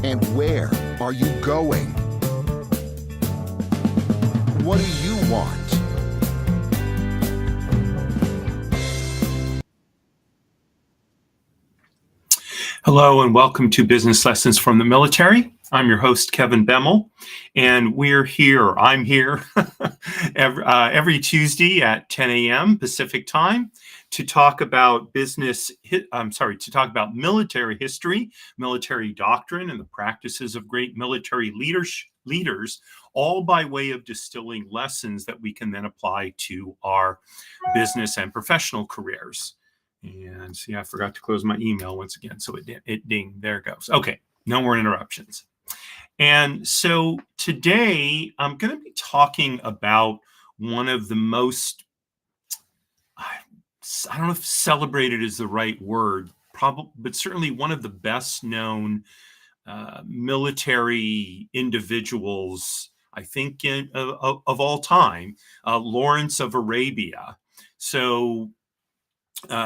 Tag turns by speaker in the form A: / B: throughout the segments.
A: And where are you going? What do you want?
B: Hello and welcome to Business Lessons from the Military. I'm your host, Kevin Bemmel, and I'm here every Tuesday at 10 a.m. Pacific time to talk about military history, military doctrine, and the practices of great military leaders, all by way of distilling lessons that we can then apply to our business and professional careers. And see, I forgot to close my email once again. So it dinged. There it goes. Okay, no more interruptions. And so today I'm going to be talking about one of the most, I don't know if celebrated is the right word, probably, but certainly one of the best known military individuals, I think, of all time, Lawrence of Arabia. So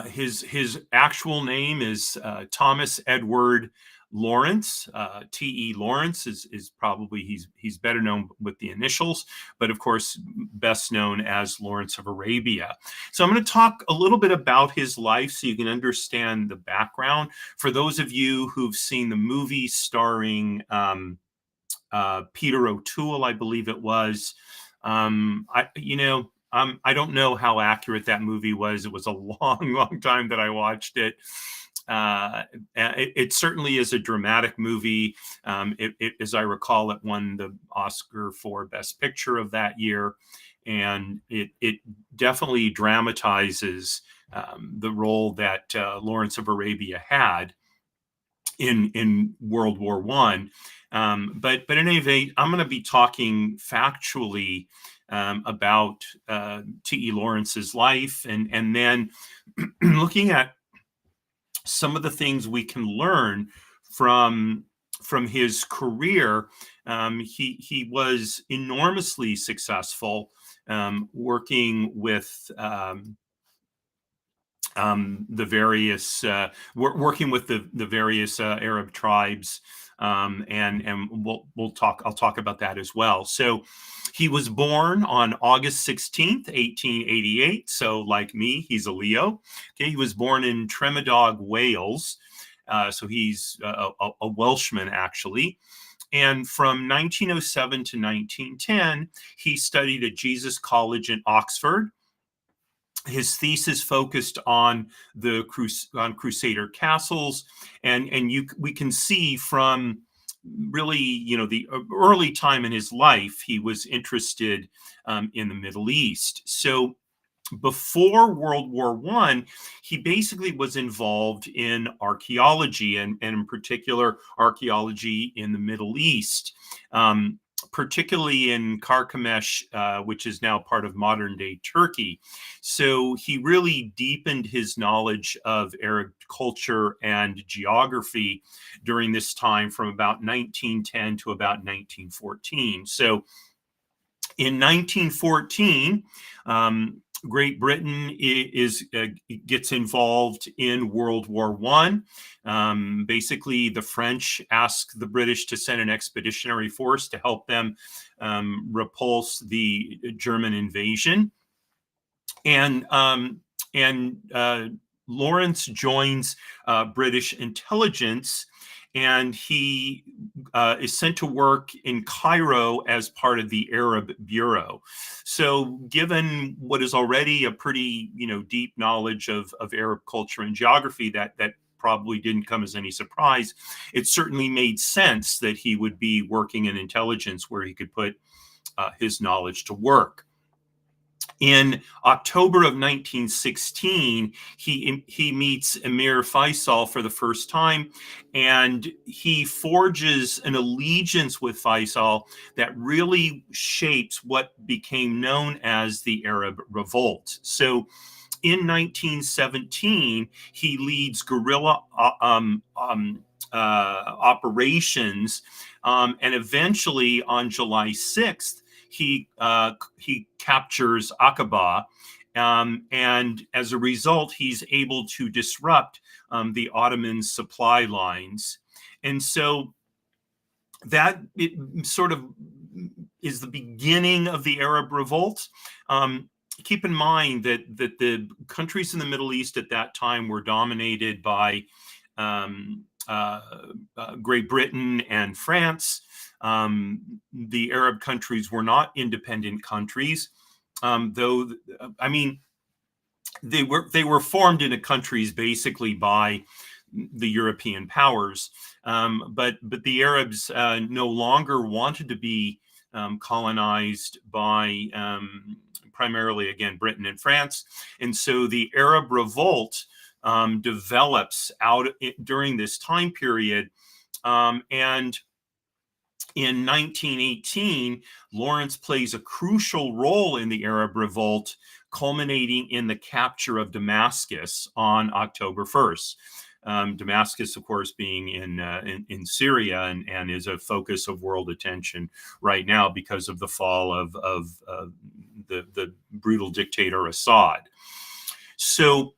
B: his actual name is Thomas Edward Lawrence. T.E. Lawrence is probably he's better known with the initials, but of course best known as Lawrence of Arabia. So I'm going to talk a little bit about his life so you can understand the background. For those of you who've seen the movie starring Peter O'Toole, I believe it was. I don't know how accurate that movie was. It was a long time that I watched it. It certainly is a dramatic movie. As I recall, it won the Oscar for Best Picture of that year. And it definitely dramatizes the role that Lawrence of Arabia had in World War I. But in any event, I'm going to be talking factually about T.E. Lawrence's life, and then looking at some of the things we can learn from his career. He was enormously successful working with the various Arab tribes, and I'll talk about that as well. So he was born on August 16th, 1888. So like me, he's a Leo. Okay, he was born in Tremedog, Wales. So he's a Welshman, actually. And from 1907 to 1910, he studied at Jesus College in Oxford. His thesis focused on Crusader castles, and we can see from really, the early time in his life, he was interested in the Middle East. So before World War I, he basically was involved in archaeology, and in particular archaeology in the Middle East. Particularly in Carchemish, which is now part of modern-day Turkey. So he really deepened his knowledge of Arab culture and geography during this time from about 1910 to about 1914. So in 1914, Great Britain gets involved in World War I. Basically, the French ask the British to send an expeditionary force to help them repulse the German invasion. And Lawrence joins British intelligence, and he is sent to work in Cairo as part of the Arab Bureau. So given what is already a pretty, deep knowledge of Arab culture and geography, that probably didn't come as any surprise. It certainly made sense that he would be working in intelligence where he could put his knowledge to work. In October of 1916, he meets Emir Faisal for the first time, and he forges an allegiance with Faisal that really shapes what became known as the Arab Revolt. So in 1917, he leads guerrilla operations, and eventually on July 6th, he captures Aqaba, and as a result, he's able to disrupt the Ottoman supply lines. And so that it sort of is the beginning of the Arab revolt. Keep in mind that the countries in the Middle East at that time were dominated by Great Britain and France. The Arab countries were not independent countries, though. I mean, they were formed into countries basically by the European powers, but the Arabs no longer wanted to be colonized by primarily, again, Britain and France, and so the Arab revolt develops out during this time period, and in 1918, Lawrence plays a crucial role in the Arab revolt, culminating in the capture of Damascus on October 1st. Damascus, of course, being in Syria, and is a focus of world attention right now because of the fall of the brutal dictator Assad. So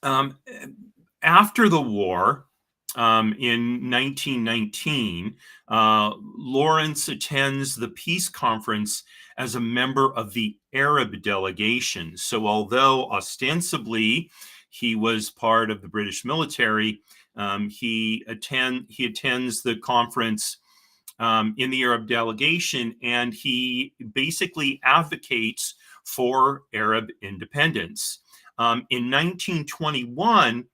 B: after the war, in 1919, Lawrence attends the peace conference as a member of the Arab delegation. So although ostensibly he was part of the British military, he attends the conference in the Arab delegation, and he basically advocates for Arab independence. In 1921,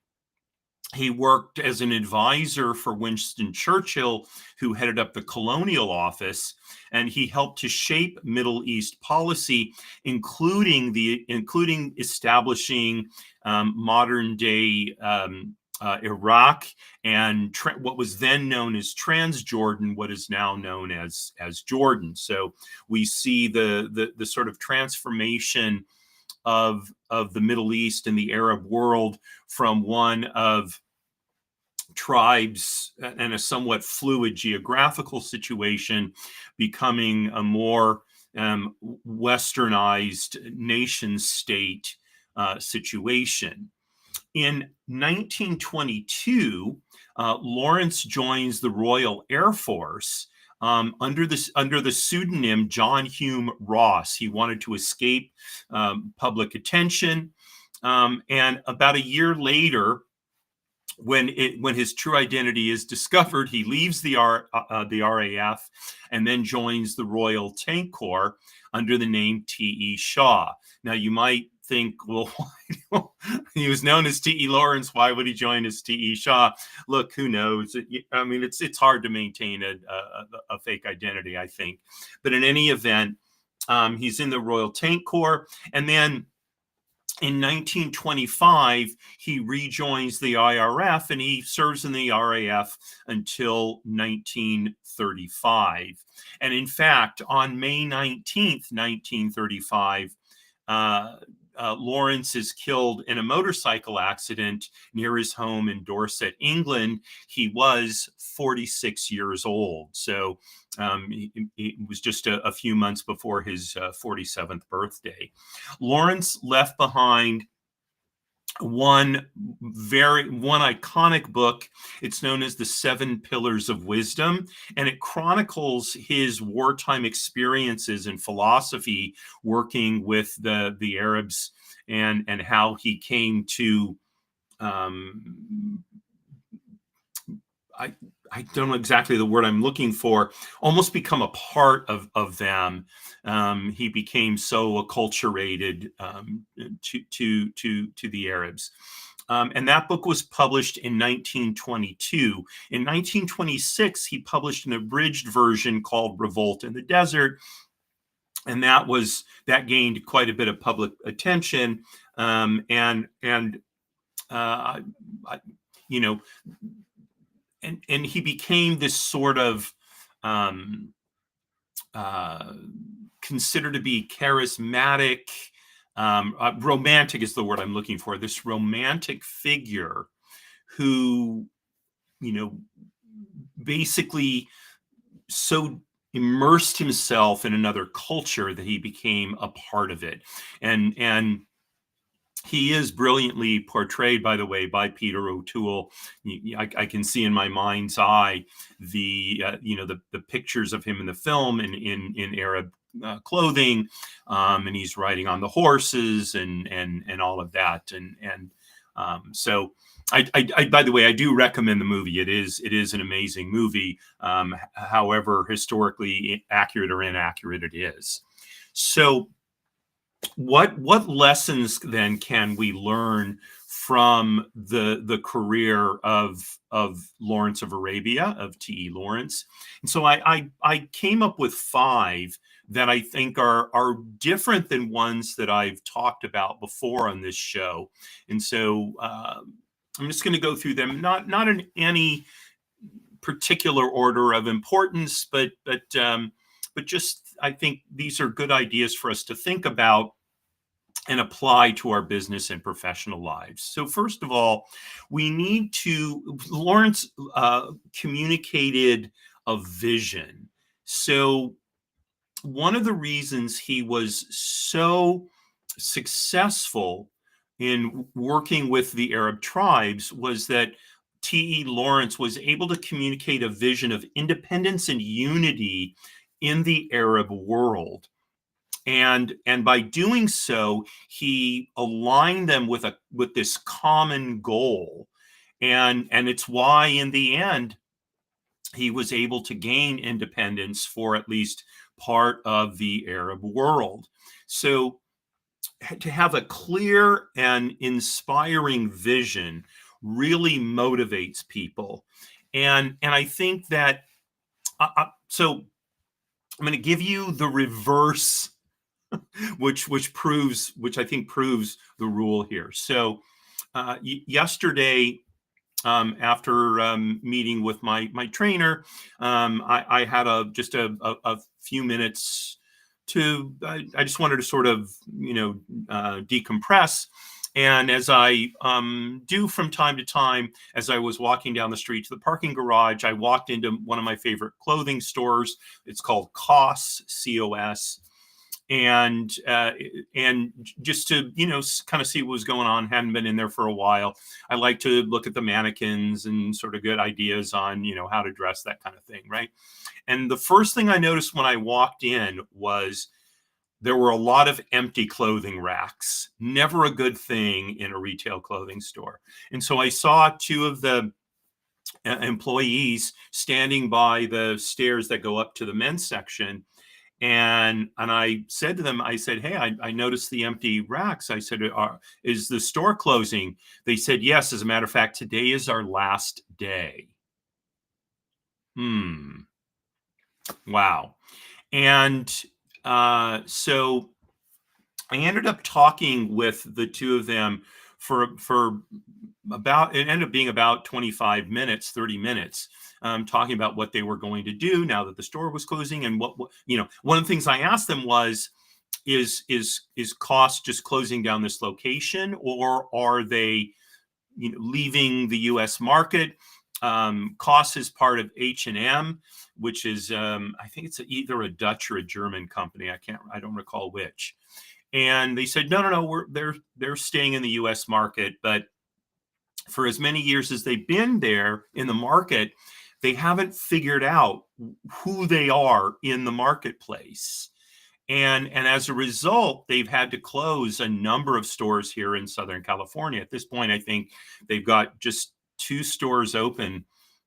B: he worked as an advisor for Winston Churchill, who headed up the colonial office, and he helped to shape Middle East policy, including establishing modern day Iraq and what was then known as Transjordan, what is now known as Jordan. So we see the sort of transformation of the Middle East and the Arab world from one of tribes and a somewhat fluid geographical situation becoming a more westernized nation state situation. In 1922, Lawrence joins the Royal Air Force under the pseudonym John Hume Ross. He wanted to escape public attention, and about a year later, when his true identity is discovered, he leaves the RAF and then joins the Royal Tank Corps under the name T.E. Shaw. Now, you might think, well, he was known as T.E. Lawrence. Why would he join as T.E. Shaw? Look, who knows? I mean, it's hard to maintain a fake identity, I think. But in any event, he's in the Royal Tank Corps, and then in 1925, he rejoins the IRF, and he serves in the RAF until 1935. And in fact, on May 19th, 1935, Lawrence is killed in a motorcycle accident near his home in Dorset, England. He was 46 years old. So it was just a few months before his 47th birthday. Lawrence left behind one iconic book. It's known as the Seven Pillars of Wisdom, and it chronicles his wartime experiences and philosophy working with the Arabs, and how he came to I don't know exactly the word I'm looking for, almost become a part of them. He became so acculturated to the Arabs. And that book was published in 1922. In 1926, he published an abridged version called Revolt in the Desert, and that gained quite a bit of public attention. And he became this sort of considered to be charismatic, romantic is the word I'm looking for, this romantic figure who, basically so immersed himself in another culture that he became a part of it. And He is brilliantly portrayed, by the way, by Peter O'Toole. I can see in my mind's eye the pictures of him in the film in Arab clothing, and he's riding on the horses and all of that. So by the way, I do recommend the movie. It is an amazing movie, however historically accurate or inaccurate it is. So what lessons then can we learn from the career of Lawrence of Arabia, of T.E. Lawrence? And so I came up with 5 that I think are different than ones that I've talked about before on this show. And so I'm just going to go through them, not in any particular order of importance, but just I think these are good ideas for us to think about and apply to our business and professional lives. So first of all, Lawrence communicated a vision. So one of the reasons he was so successful in working with the Arab tribes was that T.E. Lawrence was able to communicate a vision of independence and unity in the Arab world. And by doing so, he aligned them with this common goal. And it's why in the end he was able to gain independence for at least part of the Arab world. So to have a clear and inspiring vision really motivates people. And I think that so I'm going to give you the reverse, which I think proves the rule here. So yesterday, after meeting with my trainer, I had just a few minutes to. I just wanted to sort of decompress. And as I do from time to time, as I was walking down the street to the parking garage, I walked into one of my favorite clothing stores. It's called COS, C-O-S. And just to kind of see what was going on. Hadn't been in there for a while. I like to look at the mannequins and sort of get ideas on how to dress, that kind of thing, right? And the first thing I noticed when I walked in was there were a lot of empty clothing racks. Never a good thing in a retail clothing store. And so I saw 2 of the employees standing by the stairs that go up to the men's section. And I said to them, I said, hey, I noticed the empty racks. I said, is the store closing? They said, yes. As a matter of fact, today is our last day. Wow. And so I ended up talking with the 2 of them for about, it ended up being about 25 minutes, 30 minutes, talking about what they were going to do now that the store was closing. And what one of the things I asked them was, is COS just closing down this location, or are they leaving the US market? COS is part of H&M, which is I think it's either a Dutch or a German company. I don't recall which. And they said, no, they're staying in the US market. But for as many years as they've been there in the market, they haven't figured out who they are in the marketplace. And as a result, they've had to close a number of stores here in Southern California. At this point, I think they've got just 2 stores open.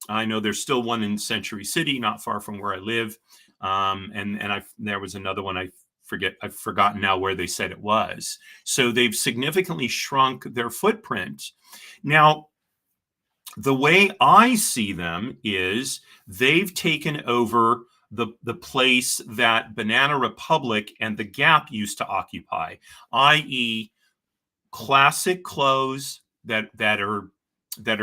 B: I know there's still one in Century City, not far from where I live. There was another one, I've forgotten now where they said it was. So they've significantly shrunk their footprint. Now, the way I see them is they've taken over the place that Banana Republic and the Gap used to occupy, i.e., classic clothes that are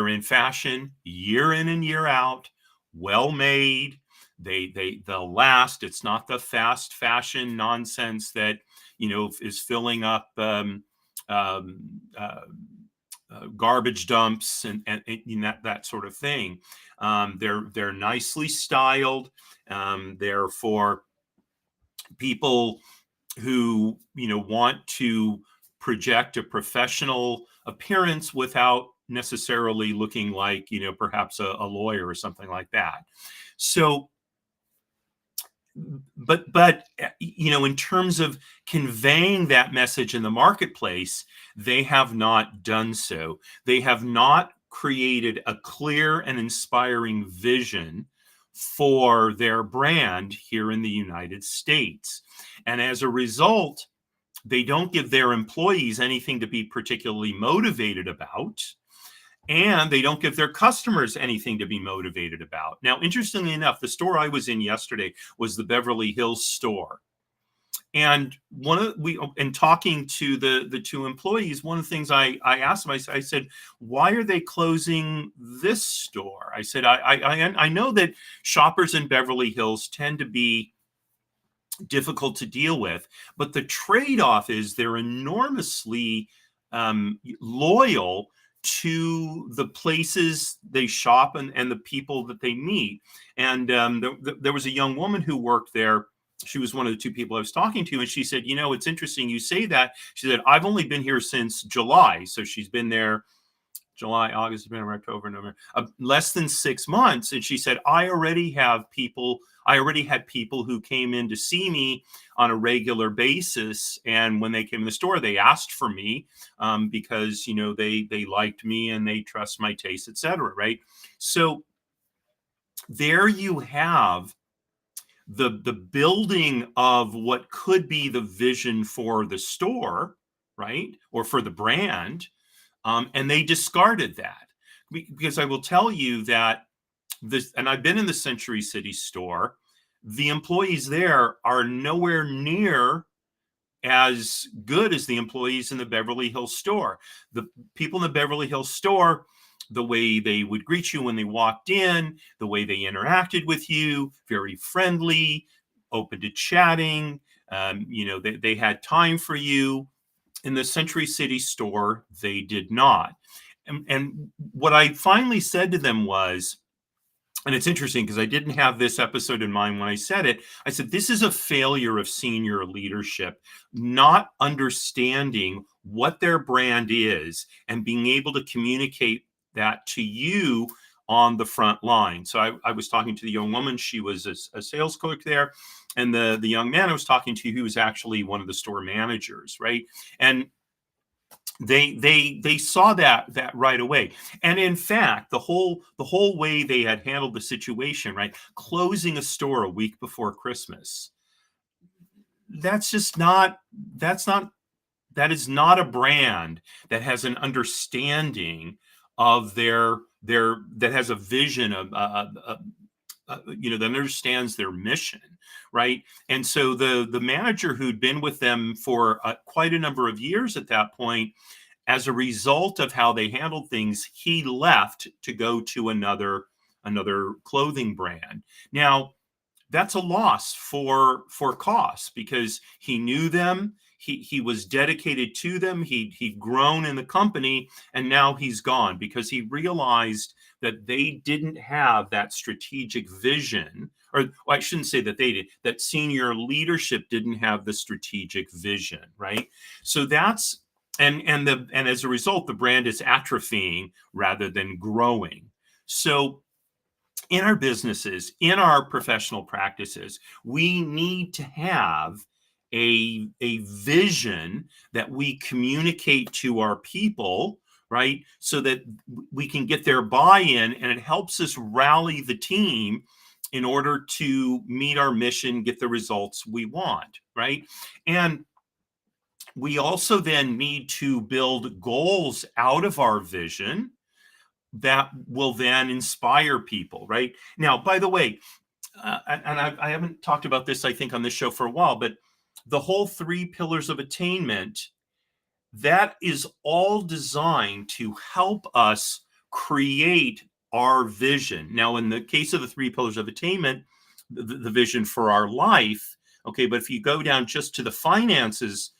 B: in fashion year in and year out, well made. They'll last. It's not the fast fashion nonsense that is filling up garbage dumps and that sort of thing. They're nicely styled. They're for people who want to project a professional appearance without necessarily looking like, perhaps a lawyer or something like that. So, but in terms of conveying that message in the marketplace, they have not done so. They have not created a clear and inspiring vision for their brand here in the United States. And as a result, they don't give their employees anything to be particularly motivated about, and they don't give their customers anything to be motivated about. Now, interestingly enough, the store I was in yesterday was the Beverly Hills store. And talking to the two employees, one of the things I asked them, I said, why are they closing this store? I said, I know that shoppers in Beverly Hills tend to be difficult to deal with, but the trade-off is they're enormously loyal to the places they shop and the people that they meet. And there was a young woman who worked there. She was one of the two people I was talking to, and she said, it's interesting you say that. She said, I've only been here since July. So she's been there July, August, September, October, November, less than 6 months. And she said, I already had people who came in to see me on a regular basis. And when they came in the store, they asked for me because, they liked me and they trust my taste, et cetera. Right. So there you have the building of what could be the vision for the store, right, or for the brand. And they discarded that, because I will tell you that and I've been in the Century City store, the employees there are nowhere near as good as the employees in the Beverly Hills store. The people in the Beverly Hills store, the way they would greet you when they walked in, the way they interacted with you, very friendly, open to chatting. They had time for you. In the Century City store, they did not. And what I finally said to them was, and it's interesting because I didn't have this episode in mind when I said it. I said, this is a failure of senior leadership, not understanding what their brand is and being able to communicate that to you on the front line. So I was talking to the young woman. She was a sales clerk there. And the young man I was talking to, who was actually one of the store managers, right? And they saw that right away. And in fact, the whole way they had handled the situation, right, closing a store a week before Christmas, that is not a brand that has an understanding of that has a vision of that understands their mission, right? And so the manager who'd been with them for quite a number of years at that point, as a result of how they handled things, he left to go to another clothing brand. Now, that's a loss for costs, because he knew them. He was dedicated to them. He'd grown in the company, and now he's gone because he realized that they didn't have that strategic vision, or well, I shouldn't say that they did, that senior leadership didn't have the strategic vision, right? So that's, and as a result, the brand is atrophying rather than growing. So in our businesses, in our professional practices, we need to have a vision that we communicate to our people, right? So that we can get their buy-in, and it helps us rally the team in order to meet our mission, get the results we want, right? And we also then need to build goals out of our vision that will then inspire people, right? Now, by the way, and I haven't talked about this, I think, on this show for a while, but the whole 3 pillars of attainment, that is all designed to help us create our vision. Now, in the case of the 3 pillars of attainment, the vision for our life, okay, but if you go down just to the finances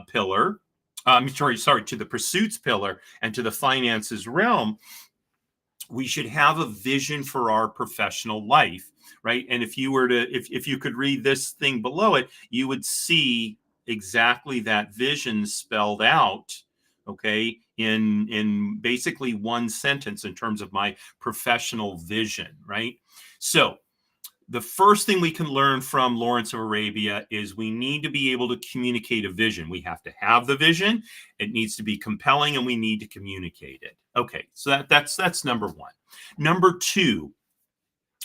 B: pillar, to the pursuits pillar and to the finances realm, we should have a vision for our professional life, right? And if you were to, if you could read this thing below it, you would see exactly that vision spelled out, okay, in basically one sentence in terms of my professional vision, right? So the first thing we can learn from Lawrence of Arabia is we need to be able to communicate a vision. We have to have the vision. It needs to be compelling, and we need to communicate it. Okay, so that's number one. Number two,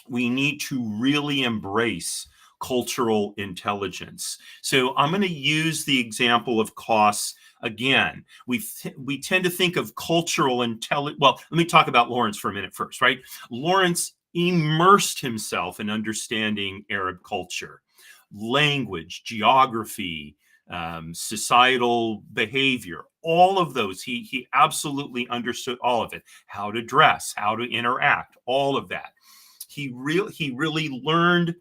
B: we need to really embrace cultural intelligence. So I'm going to use the example of costs again. We tend to think of cultural intelligence. Well, let me talk about Lawrence for a minute first, right? Lawrence immersed himself in understanding Arab culture, language, geography, societal behavior, all of those. He absolutely understood all of it. How to dress, how to interact, all of that. He really learned.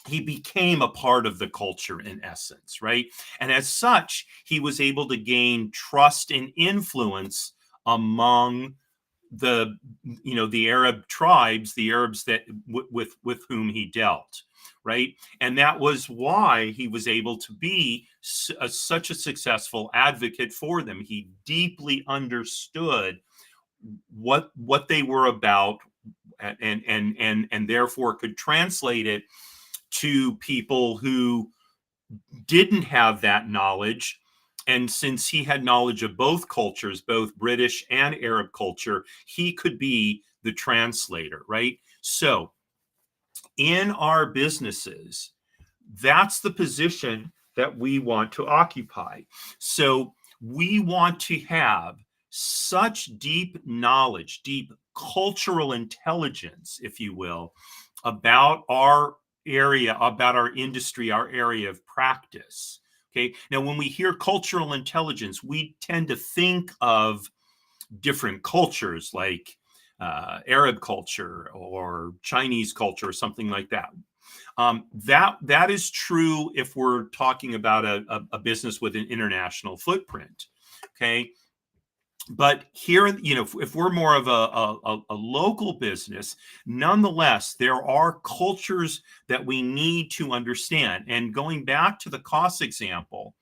B: He became a part of the culture in essence, right? And as such, he was able to gain trust and influence among the the Arab tribes, the Arabs that with whom he dealt, right? And that was why he was able to be such a successful advocate for them. He deeply understood what they were about, and therefore could translate it to people who didn't have that knowledge. And since he had knowledge of both cultures, both British and Arab culture, he could be the translator, right? So in our businesses, that's the position that we want to occupy. So we want to have such deep knowledge, deep cultural intelligence, if you will, about our area, about our industry, our area of practice. Okay. Now, when we hear cultural intelligence, we tend to think of different cultures like Arab culture or Chinese culture or something like that. That is true if we're talking about a business with an international footprint. Okay. But here, if we're more of a local business, nonetheless, there are cultures that we need to understand. And going back to the cost example,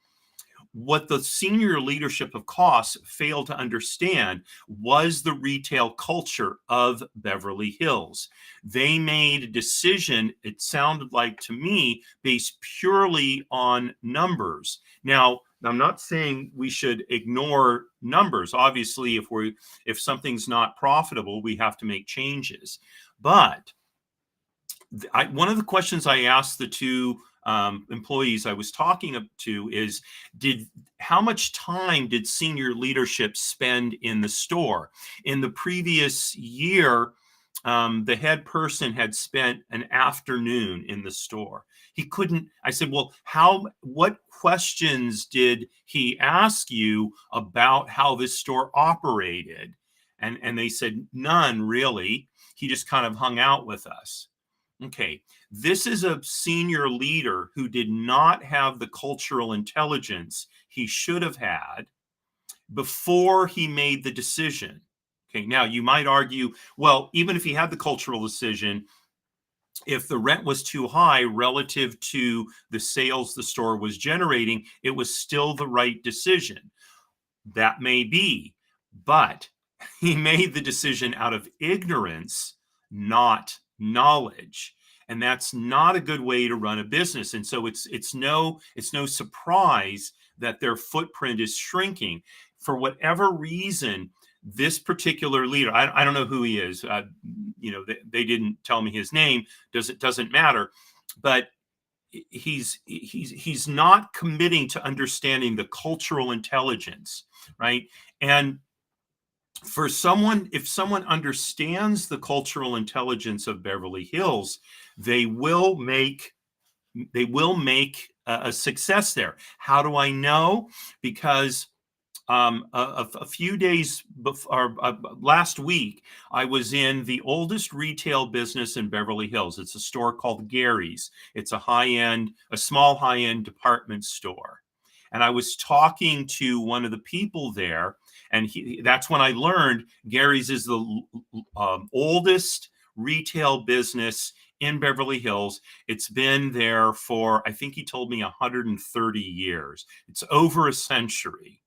B: what the senior leadership of Cost failed to understand was the retail culture of Beverly Hills. They made a decision, it sounded like to me, based purely on numbers. Now, I'm not saying we should ignore numbers. Obviously, if something's not profitable, we have to make changes. But one of the questions I asked the two employees I was talking to is, how much time did senior leadership spend in the store? In the previous year, the head person had spent an afternoon in the store. He couldn't. I said, well, what questions did he ask you about how this store operated? And they said, none really. He just kind of hung out with us. Okay, this is a senior leader who did not have the cultural intelligence he should have had before he made the decision. Okay, now you might argue, well, even if he had the cultural decision, if the rent was too high relative to the sales the store was generating, it was still the right decision. That may be, but he made the decision out of ignorance, not knowledge. And that's not a good way to run a business. And so it's no surprise that their footprint is shrinking. For whatever reason, this particular leader, I don't know who he is. They didn't tell me his name. Doesn't matter. But he's not committing to understanding the cultural intelligence, right? And if someone understands the cultural intelligence of Beverly Hills, they will make a success there. How do I know? Because a few days before, last week, I was in the oldest retail business in Beverly Hills. It's a store called Gary's. It's a small high-end department store. And I was talking to one of the people there, and that's when I learned Gary's is the oldest retail business in Beverly Hills. It's been there for, I think he told me, 130 years. It's over a century.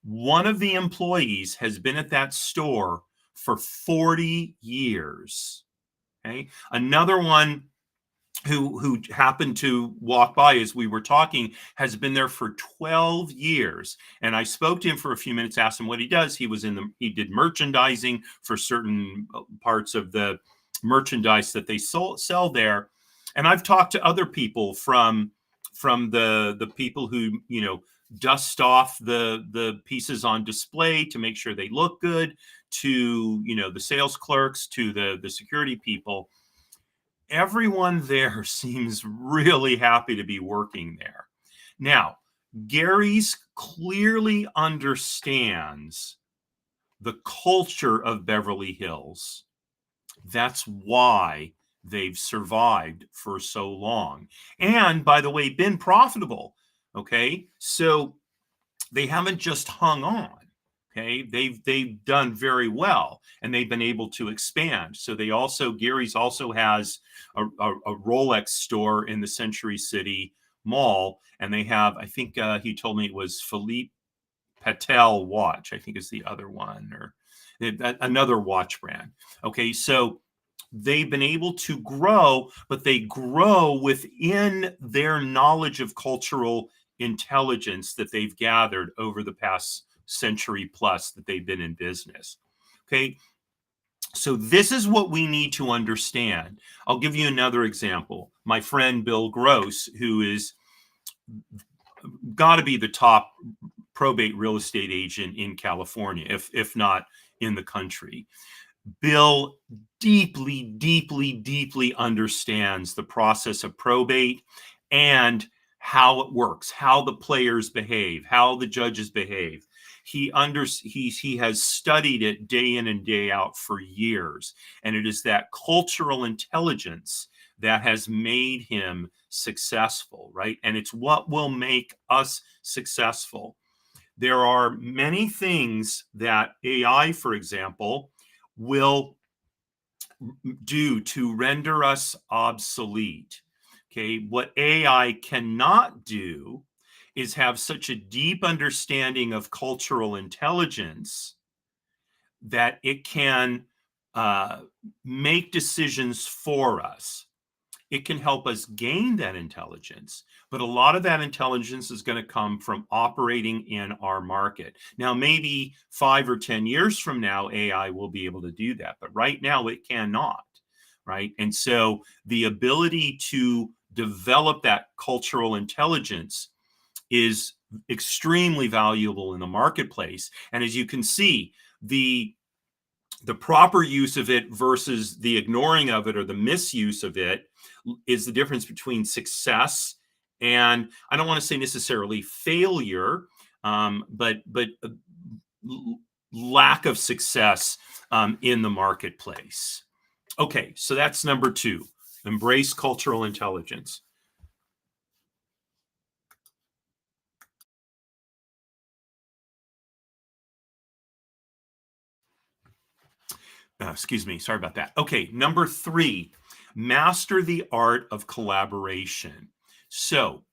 B: One of the employees has been at that store for 40 years. Okay. Another one who happened to walk by as we were talking has been there for 12 years. And I spoke to him for a few minutes, asked him what he does. He did merchandising for certain parts of the merchandise that they sell there. And I've talked to other people from the people who, dust off the pieces on display to make sure they look good, to, the sales clerks, to the security people. Everyone there seems really happy to be working there. Now, Gary's clearly understands the culture of Beverly Hills. That's why they've survived for so long. And by the way, been profitable. Okay. So they haven't just hung on. Okay, they've done very well, and they've been able to expand. So Gary's also has a Rolex store in the Century City Mall, and they have, I think he told me it was Philippe Patel watch, I think is the other one, or another watch brand. Okay, so they've been able to grow, but they grow within their knowledge of cultural intelligence that they've gathered over the past century plus that they've been in business. Okay. So this is what we need to understand. I'll give you another example. My friend Bill Gross, who is got to be the top probate real estate agent in California, if not in the country. Bill deeply, deeply, deeply understands the process of probate and how it works, how the players behave, how the judges behave. He has studied it day in and day out for years, and it is that cultural intelligence that has made him successful, right? And it's what will make us successful. There are many things that AI, for example, will do to render us obsolete. Okay, what AI cannot do is have such a deep understanding of cultural intelligence that it can make decisions for us. It can help us gain that intelligence, but a lot of that intelligence is going to come from operating in our market. Now, maybe 5 or 10 years from now, AI will be able to do that, but right now it cannot, right? And so the ability to develop that cultural intelligence is extremely valuable in the marketplace. And as you can see, the proper use of it versus the ignoring of it or the misuse of it is the difference between success and, I don't want to say necessarily failure, but lack of success in the marketplace. Okay, so that's number 2. Embrace cultural intelligence. Excuse me, sorry about that. Okay, number 3, master the art of collaboration. So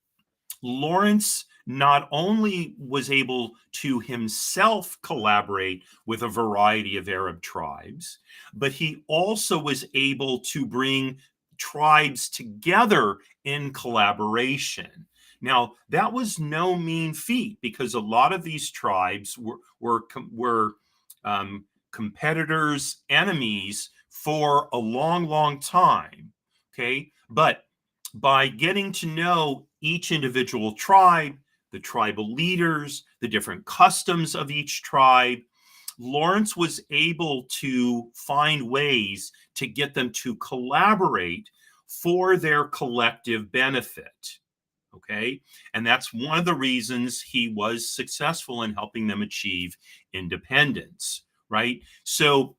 B: Lawrence not only was able to himself collaborate with a variety of Arab tribes, but he also was able to bring tribes together in collaboration. Now, that was no mean feat because a lot of these tribes were competitors, enemies for a long, long time. Okay, but by getting to know each individual tribe, the tribal leaders, the different customs of each tribe, Lawrence was able to find ways to get them to collaborate for their collective benefit. Okay. And that's one of the reasons he was successful in helping them achieve independence. Right. So,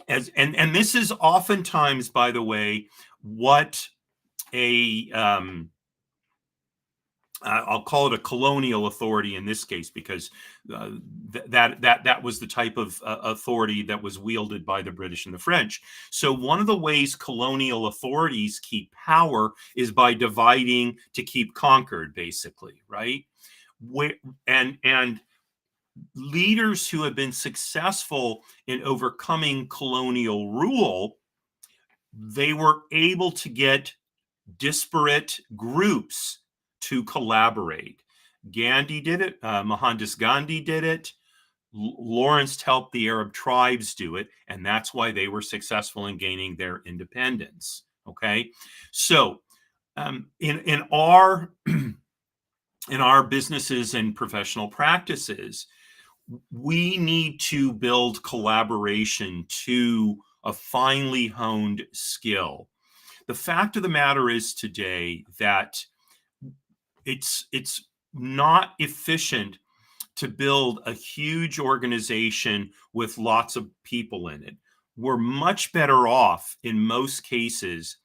B: and this is oftentimes, by the way, what a I'll call it a colonial authority in this case, because that was the type of authority that was wielded by the British and the French. So one of the ways colonial authorities keep power is by dividing to keep conquered, basically, right? And leaders who have been successful in overcoming colonial rule, they were able to get disparate groups to collaborate. Gandhi did it. Mohandas Gandhi did it. Lawrence helped the Arab tribes do it, and that's why they were successful in gaining their independence. Okay, so in our in our businesses and professional practices, we need to build collaboration to a finely honed skill. The fact of the matter is today that it's not efficient to build a huge organization with lots of people in it. We're much better off in most cases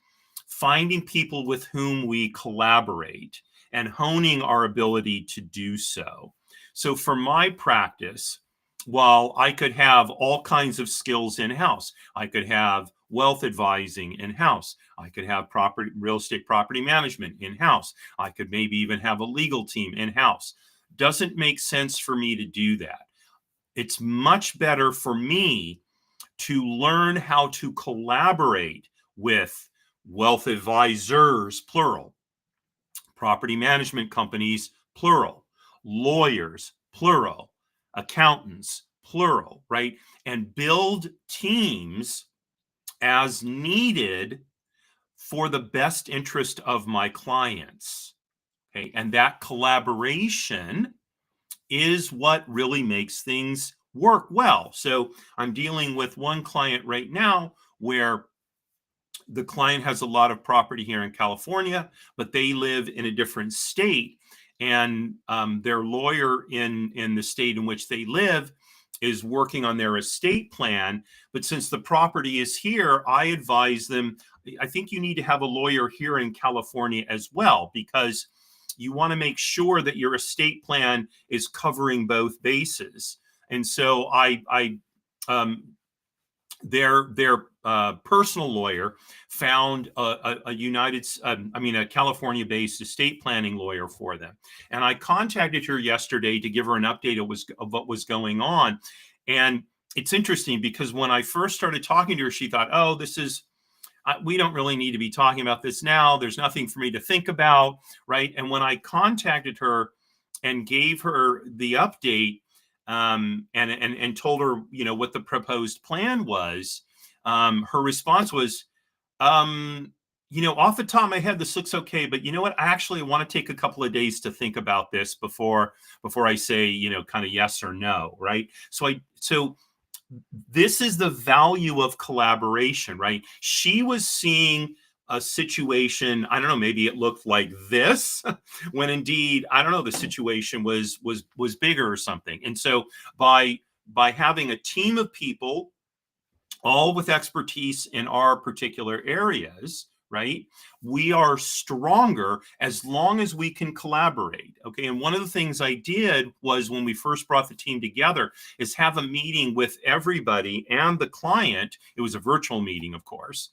B: finding people with whom we collaborate and honing our ability to do so. So for my practice, while I could have all kinds of skills in-house, I could have wealth advising in-house, I could have real estate property management in-house, I could maybe even have a legal team in-house. Doesn't make sense for me to do that. It's much better for me to learn how to collaborate with wealth advisors, plural, property management companies, plural, lawyers, plural, accountants, plural, right? And build teams as needed for the best interest of my clients. Okay. And that collaboration is what really makes things work well. So I'm dealing with one client right now where the client has a lot of property here in California, but they live in a different state. And their lawyer in the state in which they live is working on their estate plan. But since the property is here, I advise them, I think you need to have a lawyer here in California as well, because you want to make sure that your estate plan is covering both bases. And so their personal lawyer found a California-based estate planning lawyer for them. And I contacted her yesterday to give her an update of what was going on. And it's interesting because when I first started talking to her, she thought, oh, we don't really need to be talking about this now. There's nothing for me to think about, right? And when I contacted her and gave her the update, and told her, what the proposed plan was, her response was, off the top of my head, this looks okay, but you know what? I actually want to take a couple of days to think about this before I say, kind of yes or no, right? So this is the value of collaboration, right? She was seeing a situation, I don't know, maybe it looked like this, when indeed, I don't know, the situation was bigger or something. And so by having a team of people, all with expertise in our particular areas, right? We are stronger as long as we can collaborate. Okay. And one of the things I did was, when we first brought the team together, is have a meeting with everybody and the client. It was a virtual meeting, of course.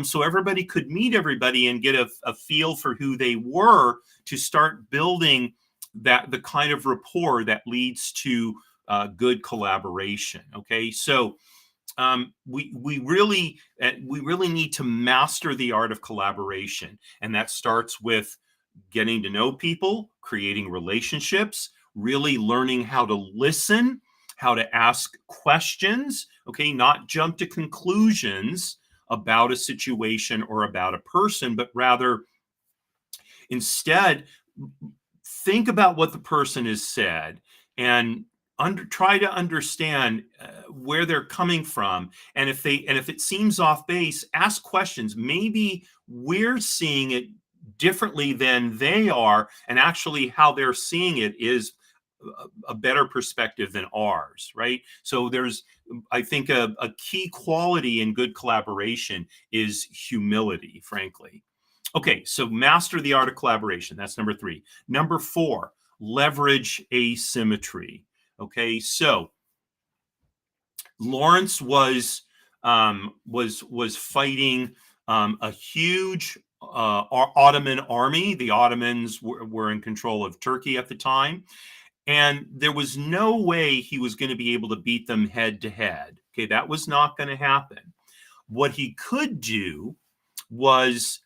B: So everybody could meet everybody and get a feel for who they were, to start building the kind of rapport that leads to good collaboration. Okay. So we really need to master the art of collaboration, and that starts with getting to know people, creating relationships, really learning how to listen, how to ask questions. Okay, not jump to conclusions about a situation or about a person, but rather instead think about what the person has said and try to understand where they're coming from. And if it seems off base, ask questions. Maybe we're seeing it differently than they are, and actually how they're seeing it is a better perspective than ours, right? So I think a key quality in good collaboration is humility, frankly. Okay, so master the art of collaboration. That's number 3. Number 4, leverage asymmetry. Okay, so Lawrence was fighting a huge Ottoman army. The Ottomans were in control of Turkey at the time, and there was no way he was going to be able to beat them head to head. Okay, that was not going to happen. What he could do was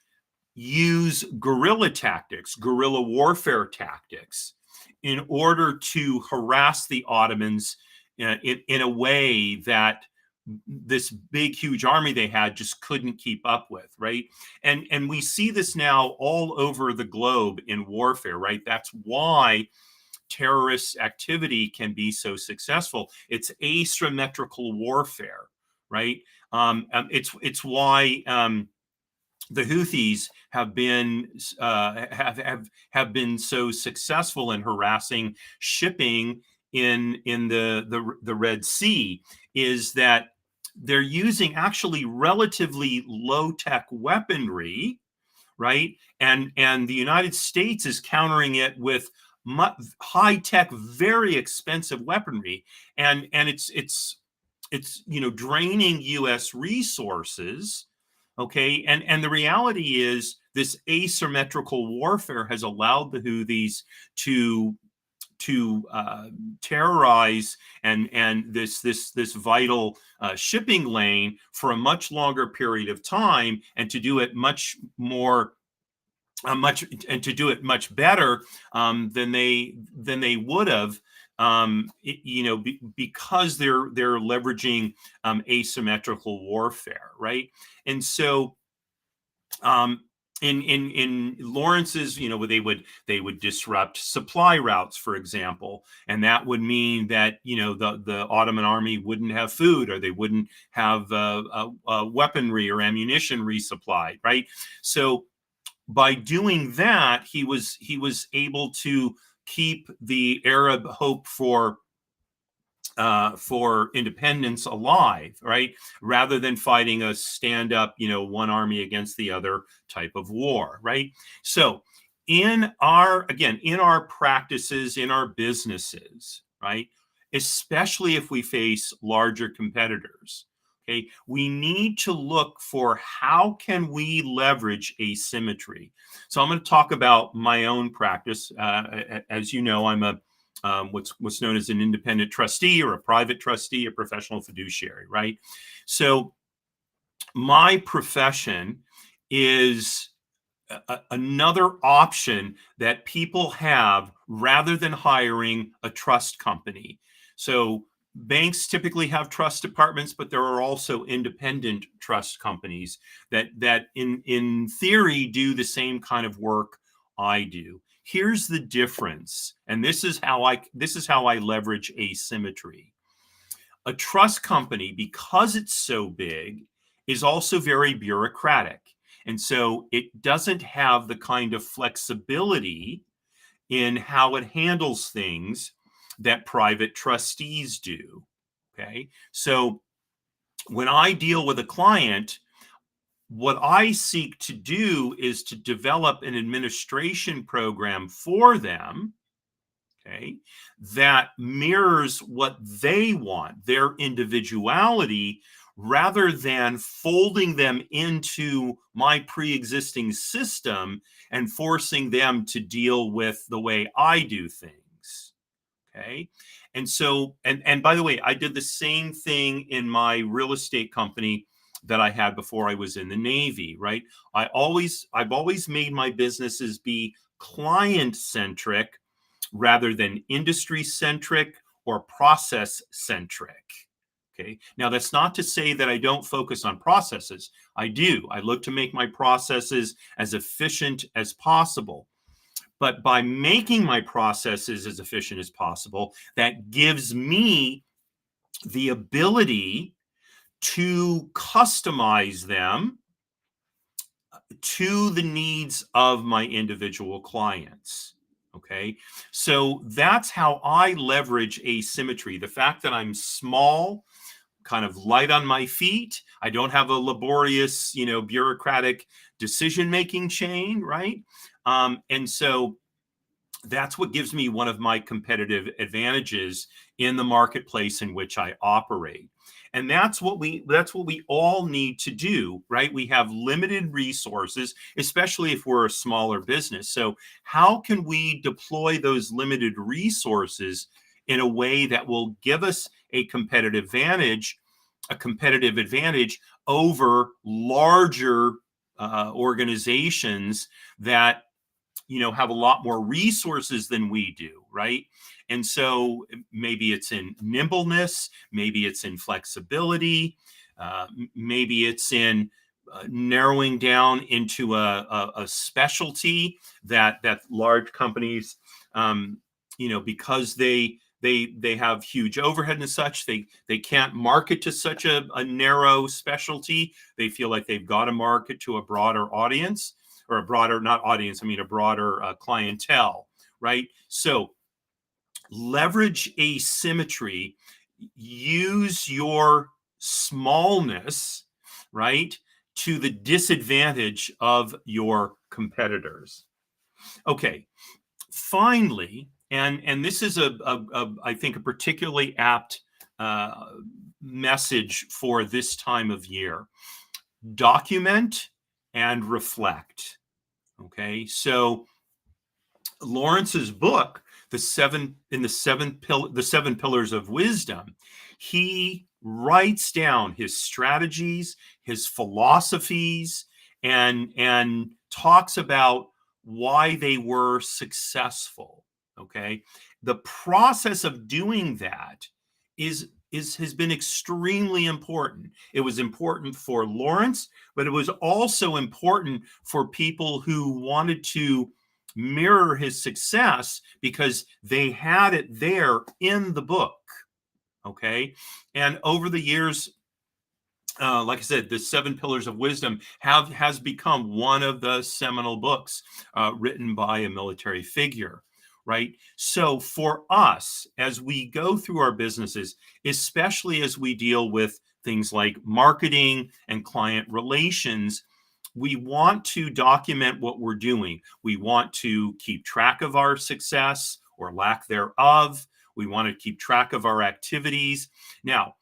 B: use guerrilla tactics, guerrilla warfare tactics, in order to harass the Ottomans in a way that this big, huge army they had just couldn't keep up with, right? And we see this now all over the globe in warfare, right? That's why terrorist activity can be so successful. It's asymmetrical warfare, right? It's why the Houthis have been have been so successful in harassing shipping in the Red Sea, is that they're using actually relatively low tech weaponry, right? And the United States is countering it with high tech, very expensive weaponry, and it's draining U.S. resources. Okay, and the reality is this asymmetrical warfare has allowed the Houthis to terrorize and this vital shipping lane for a much longer period of time, and to do it much more to do it much better than they would have, because they're leveraging asymmetrical warfare, right? And so in Lawrence's, they would disrupt supply routes, for example, and that would mean that the Ottoman army wouldn't have food, or they wouldn't have weaponry or ammunition resupplied, right? So by doing that, he was able to keep the Arab hope for independence alive, right? Rather than fighting a stand-up, one army against the other type of war, right? So in our practices, in our businesses, right, especially if we face larger competitors, okay, we need to look for how can we leverage asymmetry. So I'm going to talk about my own practice. As you know, I'm a what's known as an independent trustee, or a private trustee, a professional fiduciary, right? So my profession is another option that people have rather than hiring a trust company. So banks typically have trust departments, but there are also independent trust companies that in theory do the same kind of work I do. Here's the difference, and this is how I leverage asymmetry. A trust company, because it's so big, is also very bureaucratic. And so it doesn't have the kind of flexibility in how it handles things that private trustees do. Okay. So when I deal with a client, what I seek to do is to develop an administration program for them, okay, that mirrors what they want, their individuality, rather than folding them into my pre-existing system and forcing them to deal with the way I do things. Okay. And so, and by the way, I did the same thing in my real estate company that I had before I was in the Navy, right? I've always made my businesses be client centric rather than industry centric or process centric. Okay. Now, that's not to say that I don't focus on processes. I do. I look to make my processes as efficient as possible. But by making my processes as efficient as possible, that gives me the ability to customize them to the needs of my individual clients. Okay. So that's how I leverage asymmetry. The fact that I'm small kind of light on my feet. I don't have a laborious, bureaucratic decision-making chain, right? And so that's what gives me one of my competitive advantages in the marketplace in which I operate. And that's what we all need to do, right? We have limited resources, especially if we're a smaller business. So how can we deploy those limited resources in a way that will give us a competitive advantage over larger organizations that have a lot more resources than we do, right? And so maybe it's in nimbleness, maybe it's in flexibility, maybe it's in narrowing down into a specialty that large companies, because they have huge overhead and such, they can't market to such a narrow specialty. They feel like they've got to market to a broader audience, or a broader, not audience, I mean a broader clientele, right? So leverage asymmetry, use your smallness, right, to the disadvantage of your competitors. Okay, finally, and this is I think a particularly apt message for this time of year: document and reflect. Okay, so Lawrence's book, the seven pillars of wisdom, he writes down his strategies, his philosophies, and talks about why they were successful. Okay, the process of doing that has been extremely important. It was important for Lawrence, but it was also important for people who wanted to mirror his success because they had it there in the book. Okay, and over the years, like I said, the 7 Pillars of Wisdom has become one of the seminal books written by a military figure, right? So for us, as we go through our businesses, especially as we deal with things like marketing and client relations, we want to document what we're doing. We want to keep track of our success or lack thereof. We want to keep track of our activities. Now,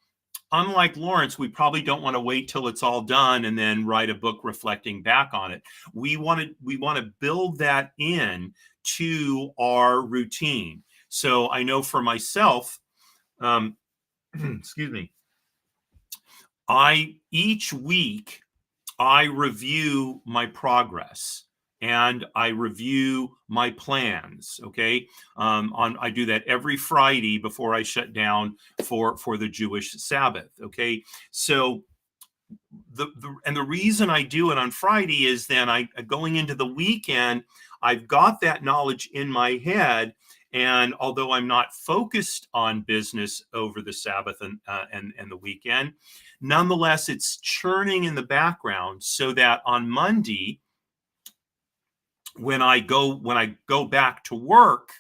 B: unlike Lawrence, we probably don't want to wait till it's all done and then write a book reflecting back on it. We want to build that in to our routine. So I know for myself, excuse me, each week I review my progress and I review my plans. Okay, I do that every Friday before I shut down for the Jewish Sabbath. Okay, so the reason I do it on Friday is then I going into the weekend, I've got that knowledge in my head. And although I'm not focused on business over the Sabbath and the weekend, nonetheless, it's churning in the background so that on Monday, when I go back to work,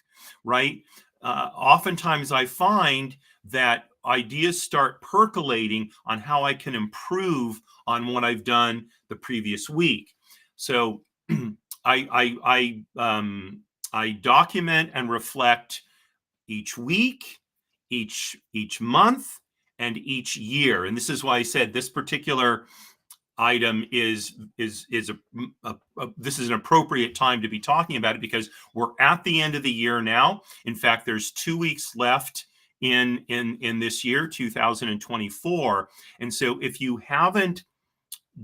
B: right, oftentimes I find that ideas start percolating on how I can improve on what I've done the previous week. So I document and reflect each week, each month, and each year. And this is why I said this particular item is this is an appropriate time to be talking about it, because we're at the end of the year now. In fact, there's 2 weeks left in this year, 2024. And so if you haven't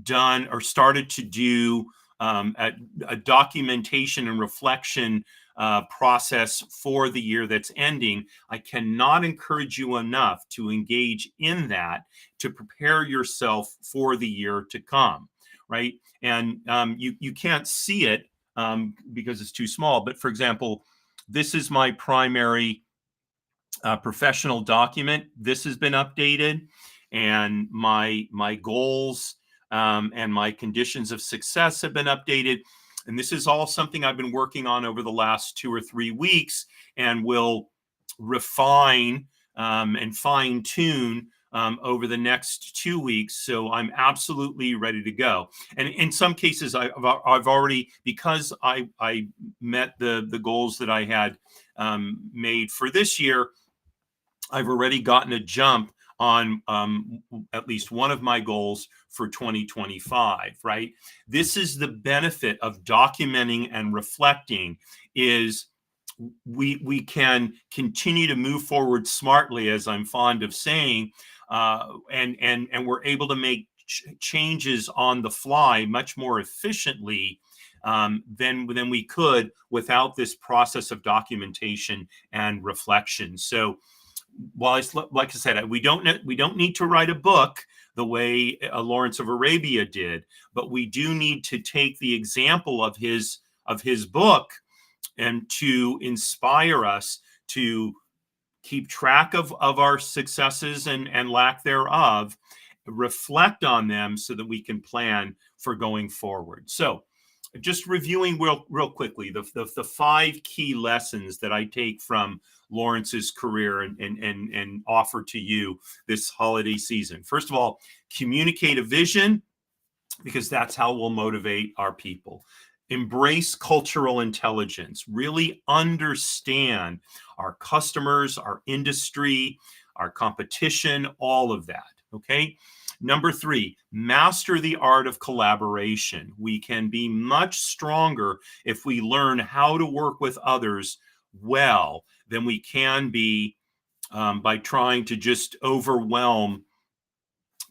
B: done or started to do a documentation and reflection process for the year that's ending, I cannot encourage you enough to engage in that, to prepare yourself for the year to come, right? And you can't see it because it's too small. But for example, this is my primary professional document. This has been updated, and my goals and my conditions of success have been updated. And this is all something I've been working on over the last 2 or 3 weeks, and will refine and fine tune over the next 2 weeks. So I'm absolutely ready to go. And in some cases, I've already, because I met the goals that I had made for this year, I've already gotten a jump on at least one of my goals for 2025, right? This is the benefit of documenting and reflecting, is we can continue to move forward smartly, as I'm fond of saying, and we're able to make changes on the fly much more efficiently than we could without this process of documentation and reflection. So, while like I said, we don't need to write a book the way Lawrence of Arabia did, but we do need to take the example of his book and to inspire us to keep track of our successes and lack thereof, reflect on them so that we can plan for going forward. So, just reviewing real quickly the 5 key lessons that I take from Lawrence's career and offer to you this holiday season. First of all, communicate a vision, because that's how we'll motivate our people. Embrace cultural intelligence. Really understand our customers, our industry, our competition, all of that. Okay. Number 3, master the art of collaboration. We can be much stronger if we learn how to work with others well than we can be by trying to just overwhelm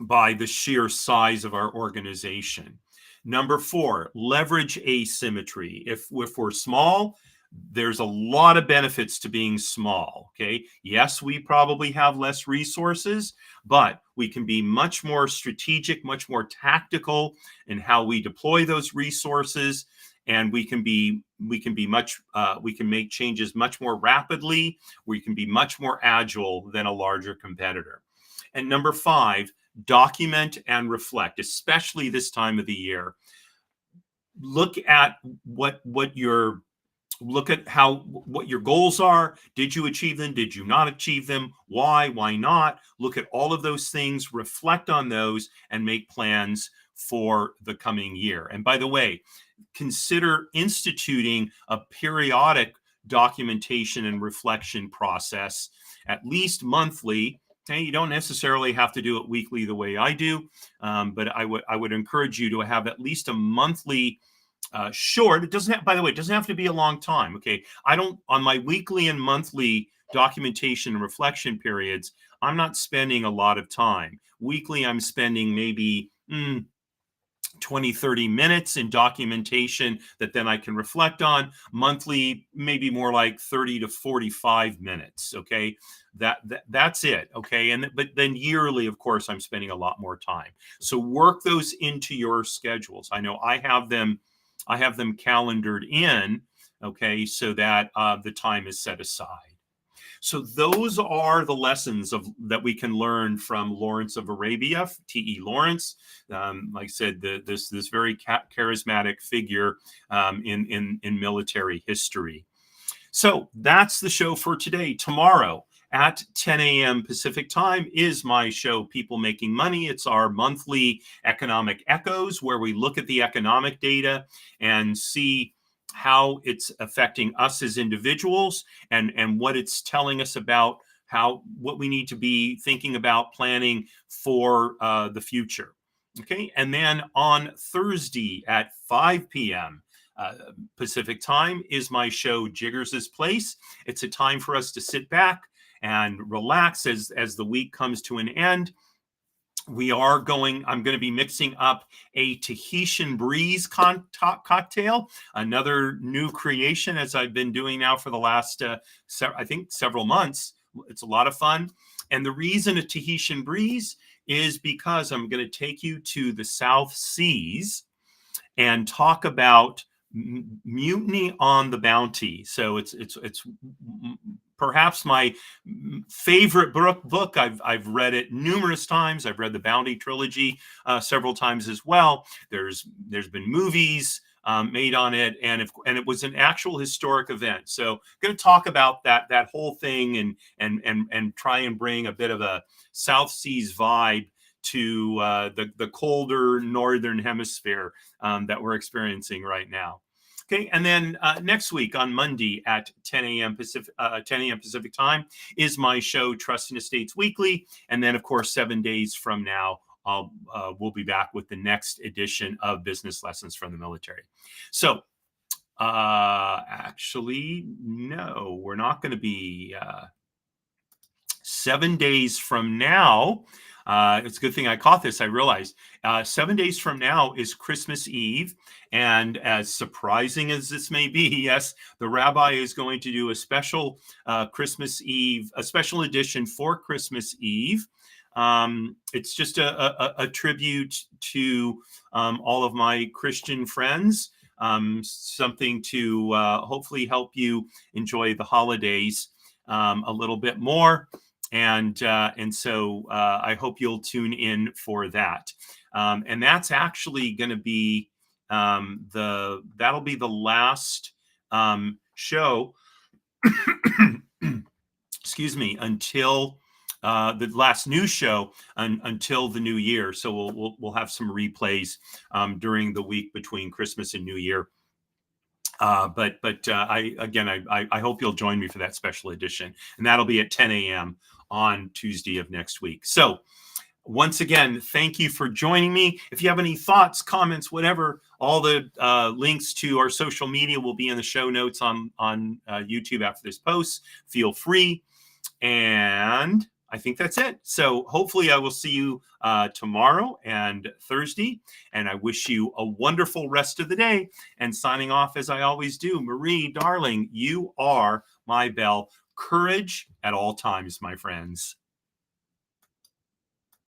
B: by the sheer size of our organization. Number 4, leverage asymmetry. If we're small, there's a lot of benefits to being small. Okay. Yes, we probably have less resources, but we can be much more strategic, much more tactical in how we deploy those resources. And we can make changes much more rapidly. We can be much more agile than a larger competitor. And number 5, document and reflect, especially this time of the year. Look at what your goals are. Did you achieve them? Did you not achieve them? Why not? Look at all of those things, reflect on those, and make plans for the coming year. And by the way, consider instituting a periodic documentation and reflection process, at least monthly. Okay, you don't necessarily have to do it weekly the way I do, but I would encourage you to have at least a monthly short. It doesn't have, by the way, it doesn't have to be a long time. Okay. On my weekly and monthly documentation and reflection periods, I'm not spending a lot of time. Weekly, I'm spending maybe 20, 30 minutes in documentation that then I can reflect on. Monthly, maybe more like 30 to 45 minutes. Okay. That's it. Okay. But then yearly, of course, I'm spending a lot more time. So work those into your schedules. I know I have them calendared in, okay, so that the time is set aside. So those are the lessons that we can learn from Lawrence of Arabia, T.E. Lawrence. Like I said, this very charismatic figure in military history. So that's the show for today. Tomorrow at 10 a.m. Pacific time is my show, People Making Money. It's our monthly economic echoes, where we look at the economic data and see how it's affecting us as individuals and what it's telling us about what we need to be thinking about planning for the future. Okay. And then on Thursday at 5 p.m. Pacific time is my show, Jiggers' Place. It's a time for us to sit back and relax as the week comes to an end. I'm going to be mixing up a Tahitian Breeze cocktail, another new creation, as I've been doing now for the last, I think, several months. It's a lot of fun. And the reason a Tahitian Breeze is because I'm going to take you to the South Seas and talk about mutiny on the Bounty. So it's perhaps my favorite book. I've read it numerous times. I've read the Bounty trilogy several times as well. There's been movies made on it, and it was an actual historic event. So, going to talk about that whole thing, and try and bring a bit of a South Seas vibe to the colder northern hemisphere that we're experiencing right now. Okay, and then next week on Monday at 10 a.m. Pacific time is my show, Trust and Estates Weekly, and then of course 7 days from now we'll be back with the next edition of Business Lessons from the Military. So actually, no, we're not going to be 7 days from now. It's a good thing I caught this. I realized 7 days from now is Christmas Eve. And as surprising as this may be, yes, the rabbi is going to do a special Christmas Eve, a special edition for Christmas Eve. It's just a tribute to all of my Christian friends, something to hopefully help you enjoy the holidays a little bit more. And so I hope you'll tune in for that. And that's actually going to be that'll be the last show, excuse me, until the last news show until the new year. So we'll have some replays during the week between Christmas and New Year. But I hope you'll join me for that special edition, and that'll be at 10 a.m. on Tuesday of next week. So once again, thank you for joining me. If you have any thoughts, comments, whatever, all the links to our social media will be in the show notes on YouTube after this post. Feel free. And I think that's it. So hopefully I will see you tomorrow and Thursday. And I wish you a wonderful rest of the day. And signing off as I always do, Marie, darling, you are my bell. Courage at all times, my friends.